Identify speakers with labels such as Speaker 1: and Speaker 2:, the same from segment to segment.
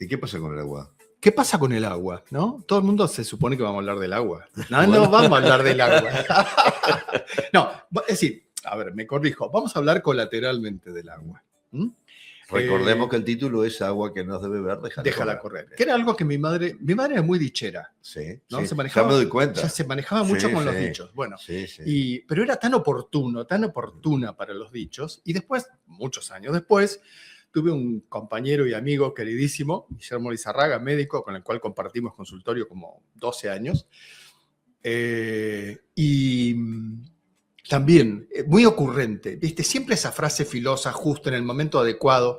Speaker 1: ¿Y qué pasa con el agua?
Speaker 2: ¿Qué pasa con el agua? ¿No? Todo el mundo se supone que vamos a hablar del agua. No, no vamos a hablar del agua. No, es decir, a ver, me corrijo. Vamos a hablar colateralmente del agua.
Speaker 1: Recordemos que el título es Agua que no has de beber,
Speaker 2: déjala correr. Que era algo que mi madre es muy dichera.
Speaker 1: Sí,
Speaker 2: ¿no?
Speaker 1: sí.
Speaker 2: Se manejaba,
Speaker 1: Ya me doy cuenta.
Speaker 2: Ya se manejaba mucho
Speaker 1: Sí,
Speaker 2: con los
Speaker 1: sí.
Speaker 2: dichos. Bueno,
Speaker 1: sí.
Speaker 2: Pero era tan oportuna para los dichos. Y después, muchos años después, tuve un compañero y amigo queridísimo, Guillermo Lizarraga, médico, con el cual compartimos consultorio como 12 años. Y también, muy ocurrente, ¿viste? Siempre esa frase filosa, justo en el momento adecuado,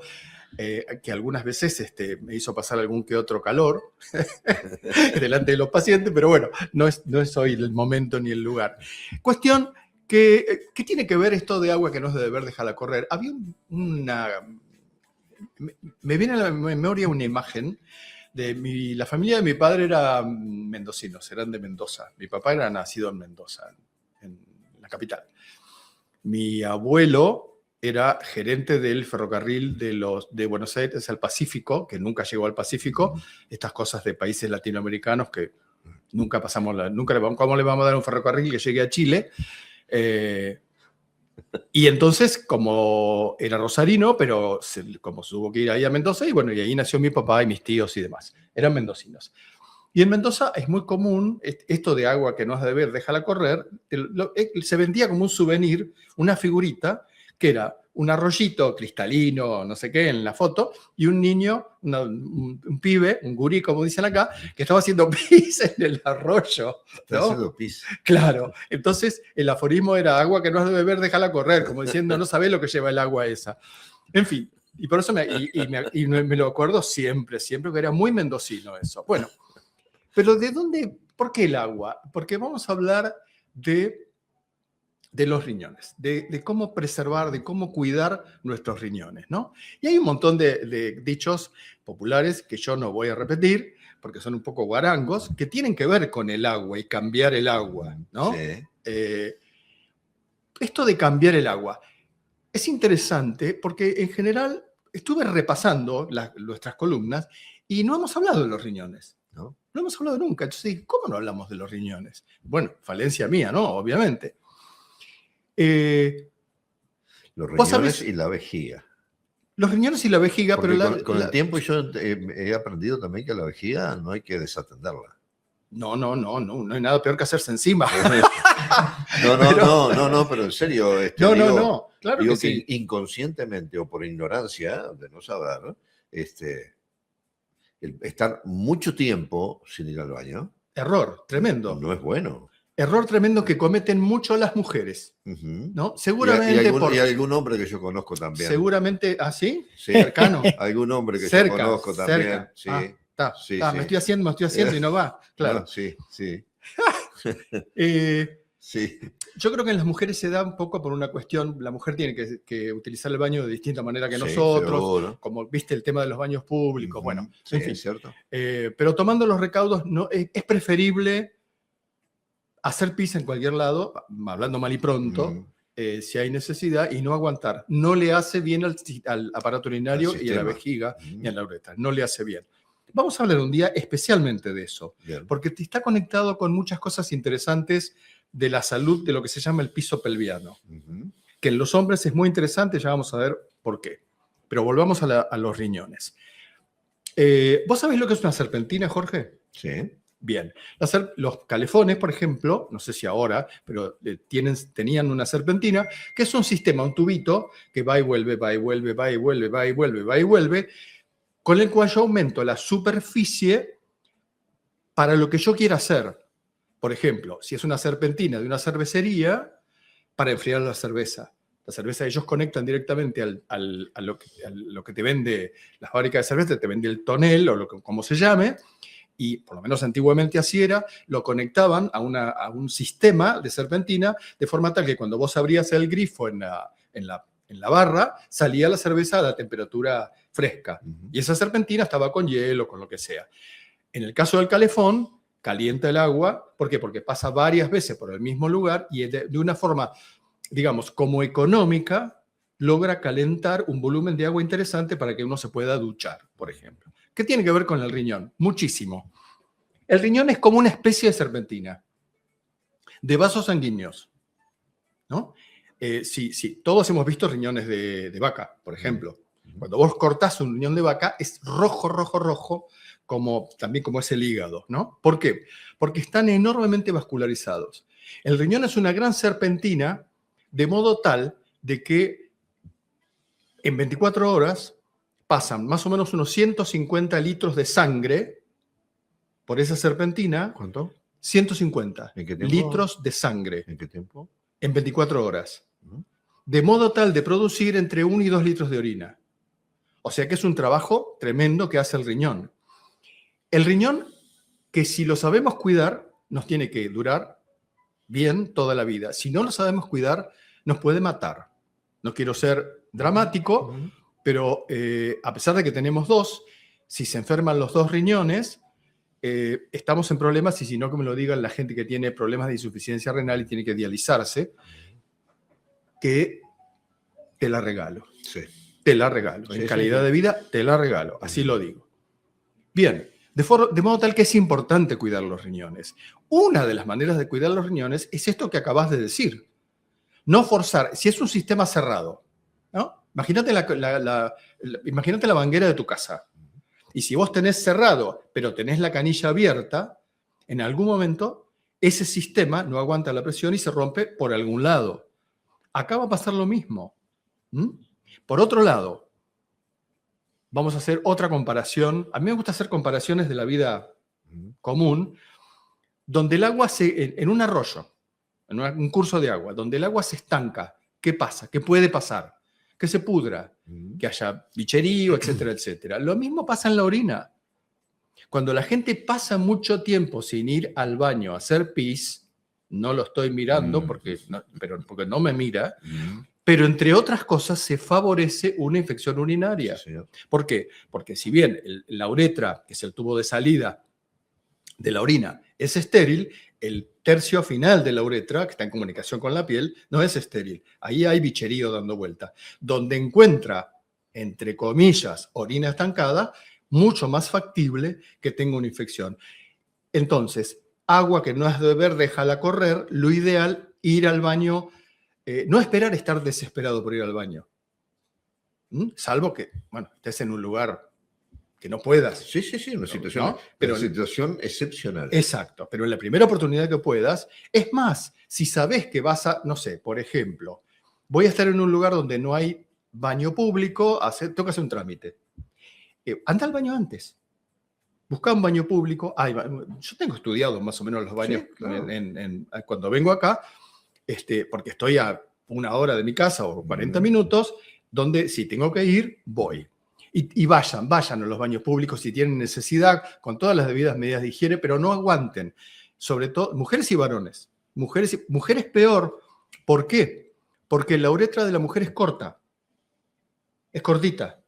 Speaker 2: que algunas veces me hizo pasar algún que otro calor delante de los pacientes, pero bueno, no es hoy el momento ni el lugar. Cuestión que tiene que ver esto de agua que no es de beber, déjala correr. Había me viene a la memoria una imagen de la familia de mi padre era mendocinos, eran de Mendoza. Mi papá era nacido en Mendoza, en la capital. Mi abuelo era gerente del ferrocarril de Buenos Aires al Pacífico, que nunca llegó al Pacífico. Estas cosas de países latinoamericanos que nunca pasamos, ¿cómo le vamos a dar un ferrocarril que llegue a Chile? Y entonces, como era rosarino, pero como se tuvo que ir ahí a Mendoza, y bueno, y ahí nació mi papá y mis tíos y demás. Eran mendocinos. Y en Mendoza es muy común esto de agua que no has de beber, déjala correr. Se vendía como un souvenir, una figurita, que era un arroyito cristalino, no sé qué, en la foto, y un niño, un pibe, un gurí, como dicen acá, que estaba haciendo pis en el arroyo. ¿No?
Speaker 1: Está haciendo pis.
Speaker 2: Claro. Entonces, el aforismo era agua que no has de beber, déjala correr, como diciendo, no sabés lo que lleva el agua esa. En fin, y por eso me lo acuerdo siempre, que era muy mendocino eso. Bueno, pero ¿de dónde? ¿Por qué el agua? Porque vamos a hablar de los riñones, de cómo preservar, de cómo cuidar nuestros riñones, ¿no? Y hay un montón de dichos populares que yo no voy a repetir, porque son un poco guarangos, que tienen que ver con el agua y cambiar el agua, ¿no?
Speaker 1: Sí.
Speaker 2: Esto de cambiar el agua es interesante porque en general estuve repasando nuestras columnas y no hemos hablado de los riñones. No hemos hablado nunca. Entonces, ¿cómo no hablamos de los riñones? Bueno, falencia mía, ¿no? Obviamente.
Speaker 1: Los riñones y la vejiga.
Speaker 2: Los riñones y la vejiga,
Speaker 1: porque
Speaker 2: pero
Speaker 1: con el tiempo yo he aprendido también que la vejiga no hay que desatenderla.
Speaker 2: No hay nada peor que hacerse encima.
Speaker 1: No, pero en serio.
Speaker 2: No, claro
Speaker 1: digo
Speaker 2: que sí.
Speaker 1: Inconscientemente o por ignorancia, de no saber, el estar mucho tiempo sin ir al baño.
Speaker 2: Error, tremendo.
Speaker 1: No es bueno.
Speaker 2: Error tremendo que cometen mucho las mujeres, ¿no? Seguramente
Speaker 1: y algún hombre que yo conozco también.
Speaker 2: Seguramente, ¿ah, sí?
Speaker 1: Sí.
Speaker 2: Cercano.
Speaker 1: Algún hombre que yo conozco también. Sí.
Speaker 2: Sí. Me estoy haciendo y no va. Claro.
Speaker 1: No, sí.
Speaker 2: Sí.
Speaker 1: Yo
Speaker 2: creo que en las mujeres se da un poco por una cuestión, la mujer tiene que utilizar el baño de distinta manera que nosotros, seguro. Como viste el tema de los baños públicos, bueno, en fin.
Speaker 1: Es cierto.
Speaker 2: Pero tomando los recaudos, es preferible hacer pis en cualquier lado, hablando mal y pronto, si hay necesidad, y no aguantar. No le hace bien al aparato urinario y a la vejiga y a la uretra. No le hace bien. Vamos a hablar un día especialmente de eso, porque está conectado con muchas cosas interesantes de la salud, de lo que se llama el piso pelviano, que en los hombres es muy interesante, ya vamos a ver por qué. Pero volvamos a los riñones. ¿Vos sabés lo que es una serpentina, Jorge?
Speaker 1: Sí.
Speaker 2: Bien. Los calefones, por ejemplo, no sé si ahora, pero tenían una serpentina, que es un sistema, un tubito, que va y vuelve, va y vuelve, va y vuelve, va y vuelve, va y vuelve, con el cual yo aumento la superficie para lo que yo quiera hacer. Por ejemplo, si es una serpentina de una cervecería, para enfriar la cerveza. La cerveza ellos conectan directamente a lo que te vende la fábrica de cerveza, te vende el tonel o como se llame, y por lo menos antiguamente así era, lo conectaban a un sistema de serpentina, de forma tal que cuando vos abrías el grifo en la barra, salía la cerveza a la temperatura fresca. Y esa serpentina estaba con hielo, con lo que sea. En el caso del calefón, calienta el agua. ¿Por qué? Porque pasa varias veces por el mismo lugar y de una forma, digamos, como económica, logra calentar un volumen de agua interesante para que uno se pueda duchar, por ejemplo. ¿Qué tiene que ver con el riñón? Muchísimo. El riñón es como una especie de serpentina, de vasos sanguíneos, ¿no? Sí, todos hemos visto riñones de vaca, por ejemplo. Cuando vos cortás un riñón de vaca, es rojo, rojo, rojo, también como es el hígado, ¿no? ¿Por qué? Porque están enormemente vascularizados. El riñón es una gran serpentina, de modo tal de que en 24 horas pasan más o menos unos 150 litros de sangre por esa serpentina.
Speaker 1: ¿Cuánto?
Speaker 2: 150
Speaker 1: ¿En qué tiempo?
Speaker 2: litros de sangre.
Speaker 1: ¿En qué tiempo?
Speaker 2: En 24 horas. De modo tal de producir entre 1 y 2 litros de orina. O sea que es un trabajo tremendo que hace el riñón. El riñón, que si lo sabemos cuidar, nos tiene que durar bien toda la vida. Si no lo sabemos cuidar, nos puede matar. No quiero ser dramático, pero a pesar de que tenemos dos, si se enferman los dos riñones, estamos en problemas, y si no, que me lo digan la gente que tiene problemas de insuficiencia renal y tiene que dializarse, que te la regalo.
Speaker 1: Sí.
Speaker 2: Te la regalo.
Speaker 1: Sí,
Speaker 2: en calidad
Speaker 1: sí.
Speaker 2: de vida, te la regalo. Así lo digo. Bien, de modo tal que es importante cuidar los riñones. Una de las maneras de cuidar los riñones es esto que acabas de decir. No forzar. Si es un sistema cerrado, ¿no? Imagínate imagínate la manguera de tu casa. Y si vos tenés cerrado, pero tenés la canilla abierta, en algún momento ese sistema no aguanta la presión y se rompe por algún lado. Acá va a pasar lo mismo. Por otro lado, vamos a hacer otra comparación. A mí me gusta hacer comparaciones de la vida común, donde el agua en un arroyo, en un curso de agua, donde el agua se estanca. ¿Qué pasa? ¿Qué puede pasar? Que se pudra, que haya bicherío, etcétera, etcétera. Lo mismo pasa en la orina. Cuando la gente pasa mucho tiempo sin ir al baño a hacer pis, no lo estoy mirando porque no me mira, pero entre otras cosas se favorece una infección urinaria.
Speaker 1: Sí,
Speaker 2: ¿Por qué? Porque si bien la uretra, que es el tubo de salida de la orina, es estéril, el tercio final de la uretra, que está en comunicación con la piel, no es estéril. Ahí hay bicherío dando vuelta. Donde encuentra, entre comillas, orina estancada, mucho más factible que tenga una infección. Entonces, agua que no has de beber, déjala correr. Lo ideal, ir al baño, no esperar estar desesperado por ir al baño. Salvo que, estés en un lugar que no puedas.
Speaker 1: Sí, una situación,
Speaker 2: ¿no? Pero,
Speaker 1: una situación excepcional.
Speaker 2: Exacto, pero en la primera oportunidad que puedas, es más, si sabes que vas a, no sé, por ejemplo, voy a estar en un lugar donde no hay baño público, tengo que hacer un trámite. Anda al baño antes. Busca un baño público. Yo tengo estudiado más o menos los baños, sí, claro, cuando vengo acá, porque estoy a 1 hora de mi casa o 40 minutos, donde si tengo que ir, voy. Y vayan a los baños públicos si tienen necesidad, con todas las debidas medidas de higiene, pero no aguanten. Sobre todo, mujeres y varones. Mujeres peor. ¿Por qué? Porque la uretra de la mujer es corta. Es cortita.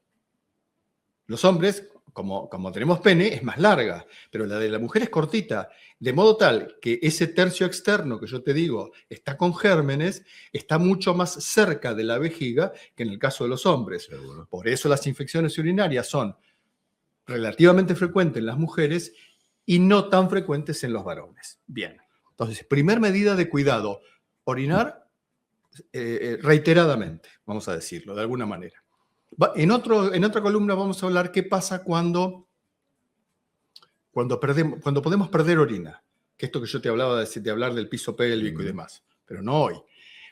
Speaker 2: Los hombres, como tenemos pene, es más larga, pero la de la mujer es cortita. De modo tal que ese tercio externo que yo te digo está con gérmenes, está mucho más cerca de la vejiga que en el caso de los hombres. Seguro. Por eso las infecciones urinarias son relativamente frecuentes en las mujeres y no tan frecuentes en los varones. Bien. Entonces, primer medida de cuidado, orinar reiteradamente, vamos a decirlo de alguna manera. En otra columna vamos a hablar qué pasa cuando podemos perder orina, que esto que yo te hablaba de hablar del piso pélvico y demás, pero no hoy.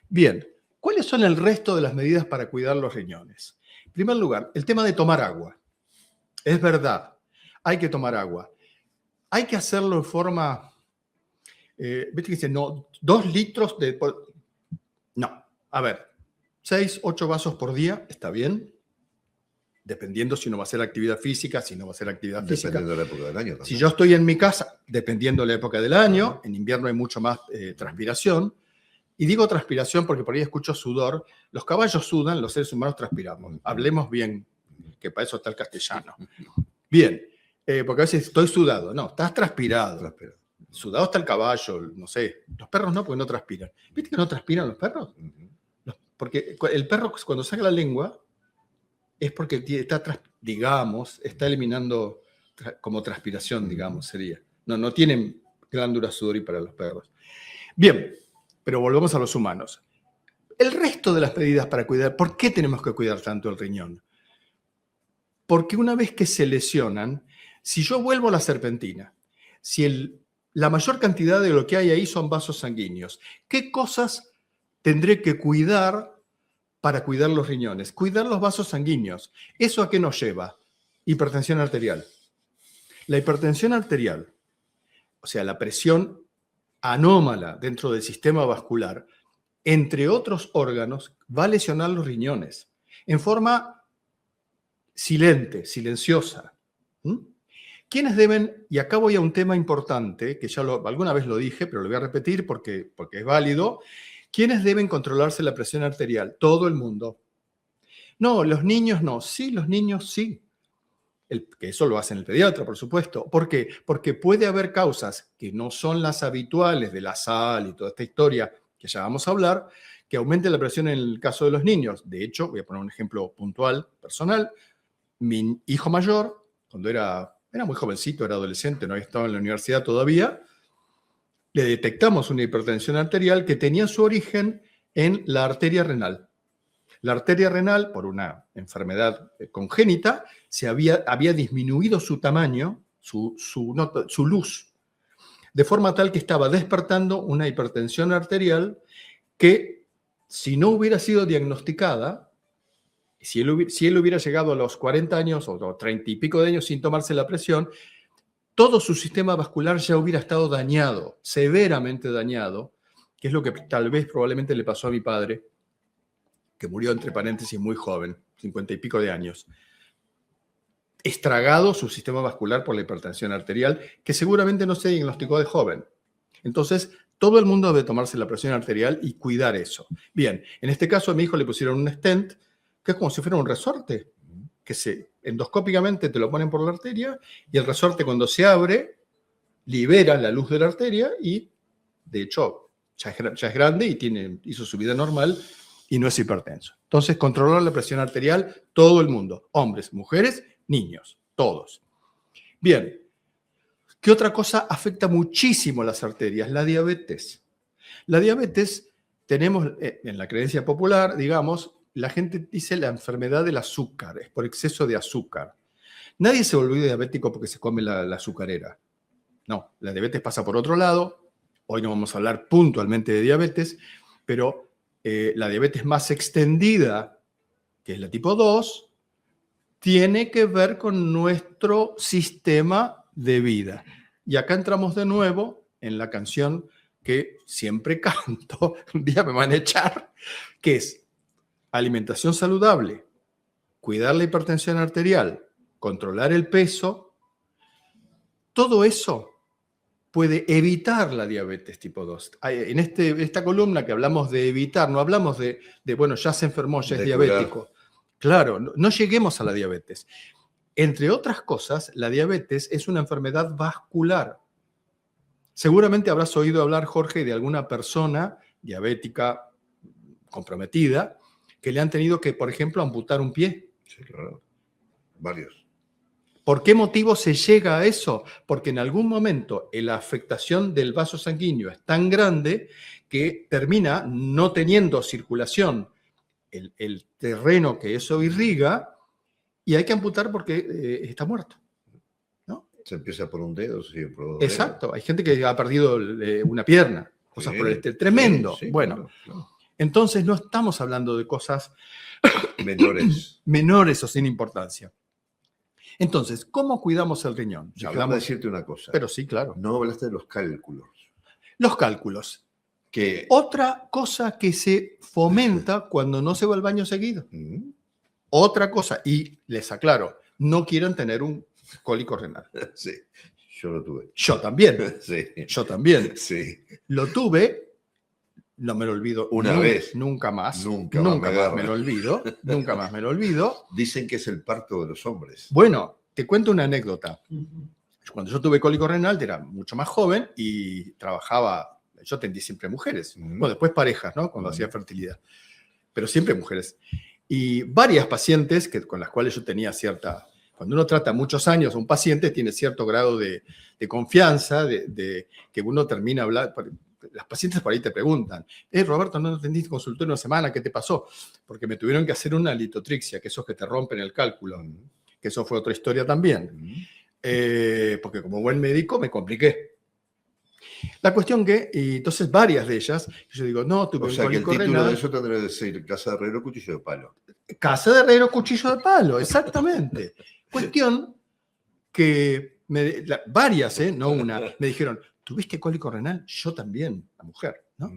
Speaker 2: Bien, ¿cuáles son el resto de las medidas para cuidar los riñones? En primer lugar, el tema de tomar agua. Es verdad, hay que tomar agua. Hay que hacerlo en forma, viste que dice, no, 2 litros de... No, a ver, 6, 8 vasos por día, está bien. Dependiendo si uno va a hacer actividad física, si no va a hacer actividad física.
Speaker 1: Dependiendo de la época del año también.
Speaker 2: Si yo estoy en mi casa, dependiendo de la época del año, en invierno hay mucho más transpiración. Y digo transpiración porque por ahí escucho sudor. Los caballos sudan, los seres humanos transpiramos. Hablemos bien, que para eso está el castellano. Bien, porque a veces estoy sudado. No, estás transpirado. Sudado está el caballo, no sé. Los perros no, porque no transpiran. ¿Viste que no transpiran los perros? Porque el perro cuando saca la lengua, es porque está eliminando como transpiración, digamos, sería. No tienen glándula sudorípara los perros. Bien, pero volvamos a los humanos. El resto de las medidas para cuidar, ¿por qué tenemos que cuidar tanto el riñón? Porque una vez que se lesionan, si yo vuelvo a la serpentina, si la mayor cantidad de lo que hay ahí son vasos sanguíneos, ¿qué cosas tendré que cuidar para cuidar los riñones? Cuidar los vasos sanguíneos. ¿Eso a qué nos lleva? Hipertensión arterial. La hipertensión arterial, o sea, la presión anómala dentro del sistema vascular, entre otros órganos, va a lesionar los riñones en forma silente, silenciosa. ¿Quiénes deben? Y acá voy a un tema importante, que ya alguna vez lo dije, pero lo voy a repetir porque es válido. ¿Quiénes deben controlarse la presión arterial? Todo el mundo. No, los niños no. Sí, los niños sí. Que eso lo hace el pediatra, por supuesto. ¿Por qué? Porque puede haber causas que no son las habituales de la sal y toda esta historia que ya vamos a hablar, que aumente la presión en el caso de los niños. De hecho, voy a poner un ejemplo puntual, personal. Mi hijo mayor, cuando era muy jovencito, era adolescente, no había estado en la universidad todavía, le detectamos una hipertensión arterial que tenía su origen en la arteria renal. La arteria renal, por una enfermedad congénita, había disminuido su tamaño, su luz, de forma tal que estaba despertando una hipertensión arterial que, si no hubiera sido diagnosticada, si él hubiera llegado a los 40 años o 30 y pico de años sin tomarse la presión, todo su sistema vascular ya hubiera estado dañado, severamente dañado, que es lo que tal vez probablemente le pasó a mi padre, que murió entre paréntesis muy joven, 50 y pico de años. Estragado su sistema vascular por la hipertensión arterial, que seguramente no se diagnosticó de joven. Entonces, todo el mundo debe tomarse la presión arterial y cuidar eso. Bien, en este caso a mi hijo le pusieron un stent, que es como si fuera un resorte, que endoscópicamente te lo ponen por la arteria, y el resorte cuando se abre, libera la luz de la arteria y, de hecho, ya es grande y hizo su vida normal y no es hipertenso. Entonces, controlar la presión arterial, todo el mundo, hombres, mujeres, niños, todos. Bien, ¿qué otra cosa afecta muchísimo las arterias? La diabetes. La diabetes, tenemos en la creencia popular, digamos, la gente dice la enfermedad del azúcar, es por exceso de azúcar. Nadie se volvió diabético porque se come la azucarera. No, la diabetes pasa por otro lado. Hoy no vamos a hablar puntualmente de diabetes, pero la diabetes más extendida, que es la tipo 2, tiene que ver con nuestro sistema de vida. Y acá entramos de nuevo en la canción que siempre canto, un día me van a echar, que es alimentación saludable, cuidar la hipertensión arterial, controlar el peso. Todo eso puede evitar la diabetes tipo 2. En esta columna que hablamos de evitar, no hablamos de bueno, ya se enfermó, ya es diabético. Claro, no lleguemos a la diabetes. Entre otras cosas, la diabetes es una enfermedad vascular. Seguramente habrás oído hablar, Jorge, de alguna persona diabética comprometida que le han tenido que, por ejemplo, amputar un pie.
Speaker 1: Sí, claro. Varios.
Speaker 2: ¿Por qué motivo se llega a eso? Porque en algún momento la afectación del vaso sanguíneo es tan grande que termina no teniendo circulación el terreno que eso irriga y hay que amputar porque está muerto, ¿no?
Speaker 1: Se empieza por un dedo, sí, por dos
Speaker 2: Exacto,
Speaker 1: dedos.
Speaker 2: hay gente que ha perdido una pierna, cosas por el estilo. Tremendo.
Speaker 1: Sí,
Speaker 2: bueno,
Speaker 1: claro.
Speaker 2: Entonces no estamos hablando de cosas menores o sin importancia. Entonces, ¿cómo cuidamos el riñón?
Speaker 1: Ya hablamos de decirte una cosa.
Speaker 2: Pero sí, claro.
Speaker 1: No hablaste de los cálculos.
Speaker 2: Los cálculos. Otra cosa que se fomenta cuando no se va al baño seguido. Otra cosa, y les aclaro, no quieren tener un cólico renal.
Speaker 1: Sí, yo lo tuve.
Speaker 2: Yo también.
Speaker 1: Sí.
Speaker 2: Yo también.
Speaker 1: Sí.
Speaker 2: Lo tuve, no me lo olvido.
Speaker 1: Una vez.
Speaker 2: Nunca más.
Speaker 1: Nunca más
Speaker 2: me lo olvido. Nunca más me lo olvido.
Speaker 1: Dicen que es el parto de los hombres.
Speaker 2: Bueno, te cuento una anécdota. Cuando yo tuve cólico renal era mucho más joven y trabajaba, yo atendí siempre mujeres, bueno, después parejas, ¿no? Cuando hacía fertilidad, pero siempre mujeres. Y varias pacientes con las cuales yo tenía cuando uno trata muchos años a un paciente, tiene cierto grado de confianza, de que uno termina hablando. Las pacientes por ahí te preguntan, Roberto, no atendiste consultorio en una semana, ¿qué te pasó? Porque me tuvieron que hacer una litotripsia, que esos que te rompen el cálculo, que eso fue otra historia también. Porque como buen médico me compliqué. La cuestión que, y entonces varias de ellas, yo digo, no, tuve
Speaker 1: o sea, que el
Speaker 2: cólico
Speaker 1: título
Speaker 2: renal.
Speaker 1: de eso tendría que decir Casa de Herrero, Cuchillo de Palo.
Speaker 2: Casa de Herrero, cuchillo de palo, exactamente. Cuestión que varias, no una, me dijeron, ¿tuviste cólico renal? Yo también, la mujer, ¿no?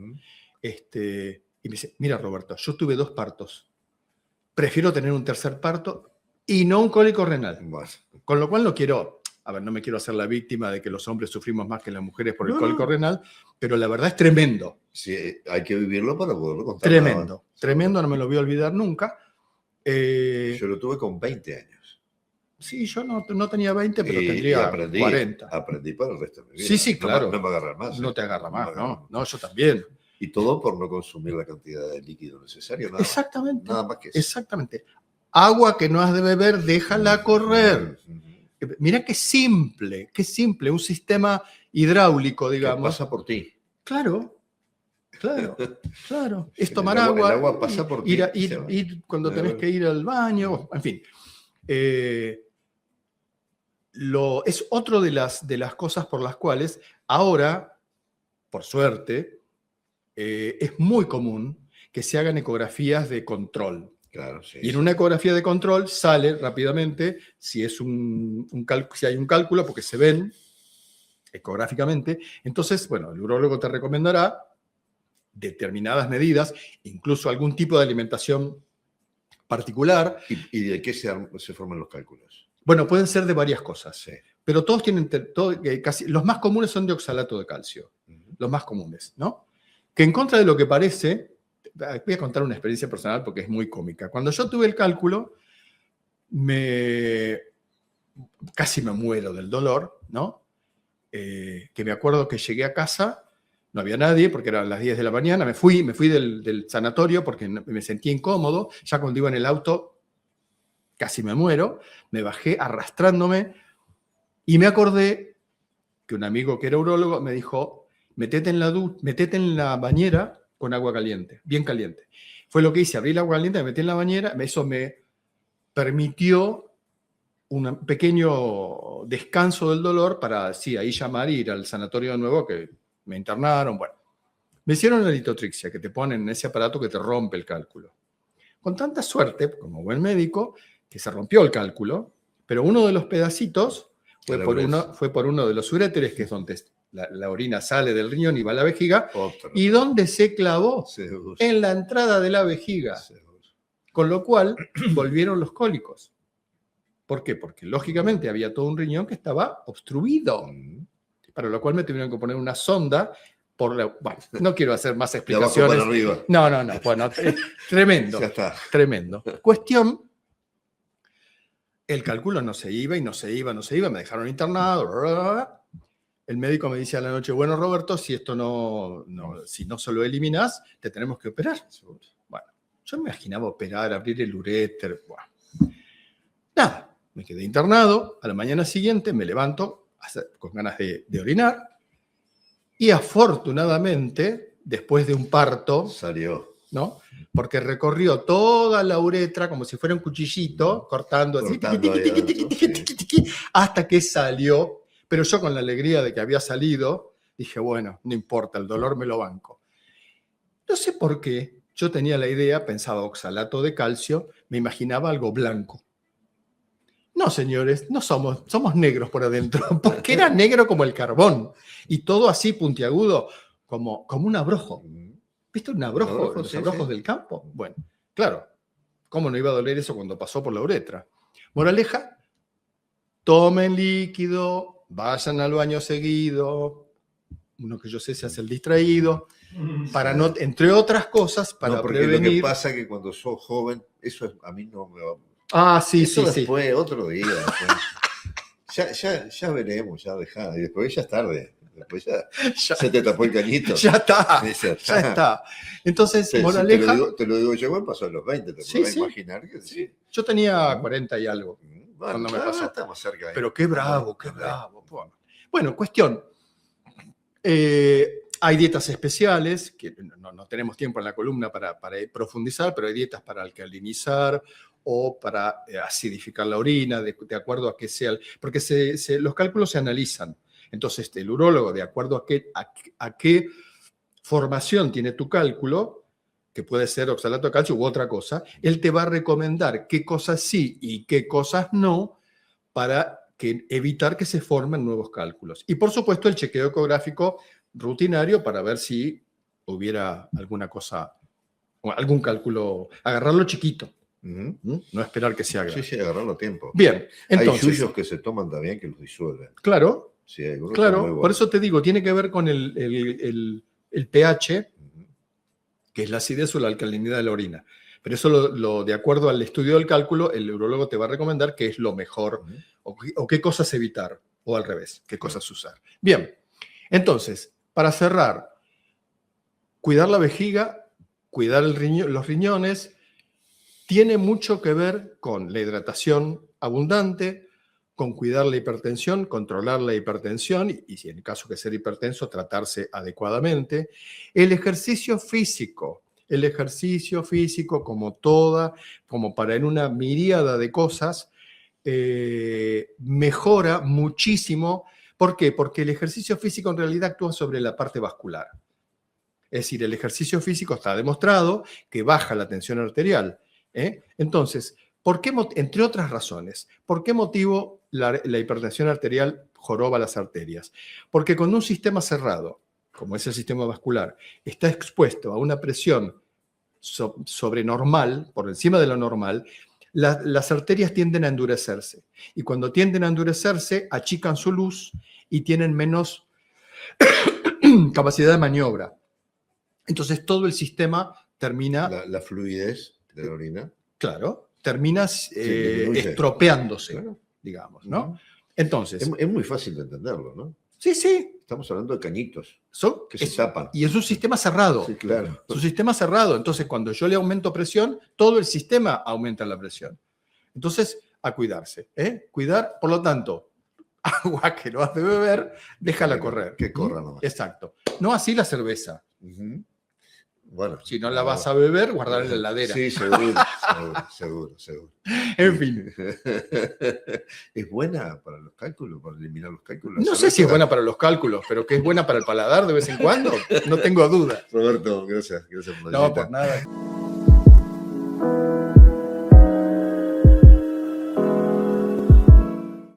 Speaker 2: Y me dice, mira Roberto, yo tuve 2 partos. Prefiero tener un tercer parto y no un cólico renal.
Speaker 1: Bueno.
Speaker 2: Con lo cual no quiero, no me quiero hacer la víctima de que los hombres sufrimos más que las mujeres por el cólico renal, pero la verdad es tremendo.
Speaker 1: Sí, hay que vivirlo para poderlo contar.
Speaker 2: Tremendo, tremendo, no me lo voy a olvidar nunca.
Speaker 1: Yo lo tuve con 20 años.
Speaker 2: Sí, yo no tenía 20, pero tendría 40.
Speaker 1: Aprendí para el resto de mi vida.
Speaker 2: Sí, claro.
Speaker 1: No me agarra más.
Speaker 2: No te agarra más, no, yo también.
Speaker 1: Y todo por no consumir la cantidad de líquido necesario.
Speaker 2: Exactamente.
Speaker 1: Nada más que eso.
Speaker 2: Exactamente. Agua que no has de beber, déjala correr. Mira qué simple, un sistema hidráulico, digamos.
Speaker 1: Que pasa por ti.
Speaker 2: Claro. Es tomar agua.
Speaker 1: El agua pasa por ti.
Speaker 2: Ir cuando tenés que ir al baño, en fin. Es otro de las cosas por las cuales ahora, por suerte, es muy común que se hagan ecografías de control.
Speaker 1: Claro, sí.
Speaker 2: Y en una ecografía de control sale rápidamente si hay un cálculo, porque se ven ecográficamente. Entonces, bueno, el urólogo te recomendará determinadas medidas, incluso algún tipo de alimentación particular.
Speaker 1: ¿Y de qué se forman los cálculos?
Speaker 2: Bueno, pueden ser de varias cosas,
Speaker 1: Sí.
Speaker 2: pero todos tienen, casi, los más comunes son de oxalato de calcio, los más comunes, ¿no? Que en contra de lo que parece, voy a contar una experiencia personal porque es muy cómica. Cuando yo tuve el cálculo, casi me muero del dolor, ¿no? Que me acuerdo que llegué a casa, no había nadie porque eran las 10 de la mañana, me fui del sanatorio porque me sentía incómodo, ya cuando iba en el auto casi me muero, me bajé arrastrándome y me acordé que un amigo que era urólogo me dijo, metete en la bañera con agua caliente, bien caliente. Fue lo que hice, abrí el agua caliente, me metí en la bañera, eso me permitió un pequeño descanso del dolor para, sí, ahí llamar y ir al sanatorio de nuevo, que me internaron, bueno. Me hicieron la litotripsia, que te ponen en ese aparato que te rompe el cálculo. Con tanta suerte, como buen médico, que se rompió el cálculo, pero uno de los pedacitos fue por uno de los uréteres, que es donde la orina sale del riñón y va a la vejiga, y donde se clavó en la entrada de la vejiga. Con lo cual, volvieron los cólicos. ¿Por qué? Porque lógicamente había todo un riñón que estaba obstruido, para lo cual me tuvieron que poner una sonda. Bueno, no quiero hacer más explicaciones. No, bueno, tremendo.
Speaker 1: Ya está.
Speaker 2: Tremendo. Cuestión, el cálculo no se iba, me dejaron internado. El médico me dice a la noche, bueno, Roberto, si si no se lo eliminas, te tenemos que operar. Bueno, yo me imaginaba operar, abrir el uréter. Bueno. Nada, me quedé internado. A la mañana siguiente me levanto con ganas de orinar. Y afortunadamente, después de un parto,
Speaker 1: salió,
Speaker 2: ¿no? Porque recorrió toda la uretra como si fuera un cuchillito, cortando así, hasta que salió. Pero yo con la alegría de que había salido, dije, bueno, no importa, el dolor me lo banco. No sé por qué, yo tenía la idea, pensaba oxalato de calcio, me imaginaba algo blanco. No, señores, no somos negros por adentro, porque era negro como el carbón. Y todo así puntiagudo, como un abrojo. ¿Viste un abrojo? Los abrojos del campo. Bueno, claro, ¿cómo no iba a doler eso cuando pasó por la uretra? Moraleja, tomen líquido, vayan al baño seguido. Uno que yo sé se hace el distraído, para no, entre otras cosas, para prevenir.
Speaker 1: Lo que pasa es que cuando sos joven, eso a mí no me va.
Speaker 2: Sí.
Speaker 1: Después, otro día. Ya veremos, ya dejá. Y después ya es tarde. Después ya se te tapó el cañito.
Speaker 2: Ya está. Entonces, moraleja.
Speaker 1: Te lo digo yo, me pasó a los 20. Te puedes imaginar que sí.
Speaker 2: Yo tenía 40 y algo. cuando me pasó.
Speaker 1: Estamos cerca ahí.
Speaker 2: Pero qué bravo, qué bravo. Bueno, cuestión. Hay dietas especiales, que no tenemos tiempo en la columna para profundizar, pero hay dietas para alcalinizar o para acidificar la orina, de acuerdo a qué sea. Porque los cálculos se analizan. Entonces, el urólogo, de acuerdo a qué formación tiene tu cálculo, que puede ser oxalato de calcio u otra cosa, él te va a recomendar qué cosas sí y qué cosas no para evitar que se formen nuevos cálculos. Y por supuesto el chequeo ecográfico rutinario para ver si hubiera alguna cosa, o algún cálculo, agarrarlo chiquito, no esperar que se haga.
Speaker 1: Sí, agarrarlo a tiempo.
Speaker 2: Bien, entonces.
Speaker 1: Hay yuyos que se toman también que los disuelven.
Speaker 2: Claro,
Speaker 1: sí,
Speaker 2: claro, por eso te digo, tiene que ver con el pH, que es la acidez o la alcalinidad de la orina. Pero eso, de acuerdo al estudio del cálculo, el urólogo te va a recomendar qué es lo mejor o qué cosas evitar, o al revés, qué cosas usar. Bien, entonces, para cerrar, cuidar la vejiga, cuidar los riñones, tiene mucho que ver con la hidratación abundante, con cuidar la hipertensión, controlar la hipertensión y si en caso de ser hipertenso, tratarse adecuadamente. El ejercicio físico como para en una miríada de cosas, mejora muchísimo. ¿Por qué? Porque el ejercicio físico en realidad actúa sobre la parte vascular. Es decir, el ejercicio físico está demostrado que baja la tensión arterial. Entonces, entre otras razones, ¿por qué motivo la hipertensión arterial joroba las arterias? Porque con un sistema cerrado, como es el sistema vascular, está expuesto a una presión sobrenormal, por encima de lo normal, las arterias tienden a endurecerse. Y cuando tienden a endurecerse, achican su luz y tienen menos capacidad de maniobra. Entonces todo el sistema termina...
Speaker 1: La fluidez de la orina.
Speaker 2: Claro, termina estropeándose, claro, digamos, ¿no? Entonces...
Speaker 1: Es muy fácil de entenderlo, ¿no?
Speaker 2: Sí, sí.
Speaker 1: Estamos hablando de cañitos que se tapan.
Speaker 2: Y es un sistema cerrado.
Speaker 1: Sí, claro.
Speaker 2: Es un sistema cerrado. Entonces, cuando yo le aumento presión, todo el sistema aumenta la presión. Entonces, a cuidarse. Cuidar, por lo tanto, agua que no has de beber, déjala correr.
Speaker 1: Que corra nomás.
Speaker 2: Exacto. No así la cerveza.
Speaker 1: Bueno,
Speaker 2: si no la vas a beber, guardar en la heladera.
Speaker 1: Sí, seguro.
Speaker 2: En fin.
Speaker 1: ¿Es buena para los cálculos, para eliminar los cálculos?
Speaker 2: No sé si es buena para los cálculos, pero que es buena para el paladar de vez en cuando, no tengo duda.
Speaker 1: Roberto, gracias por la visita.
Speaker 2: No, por nada.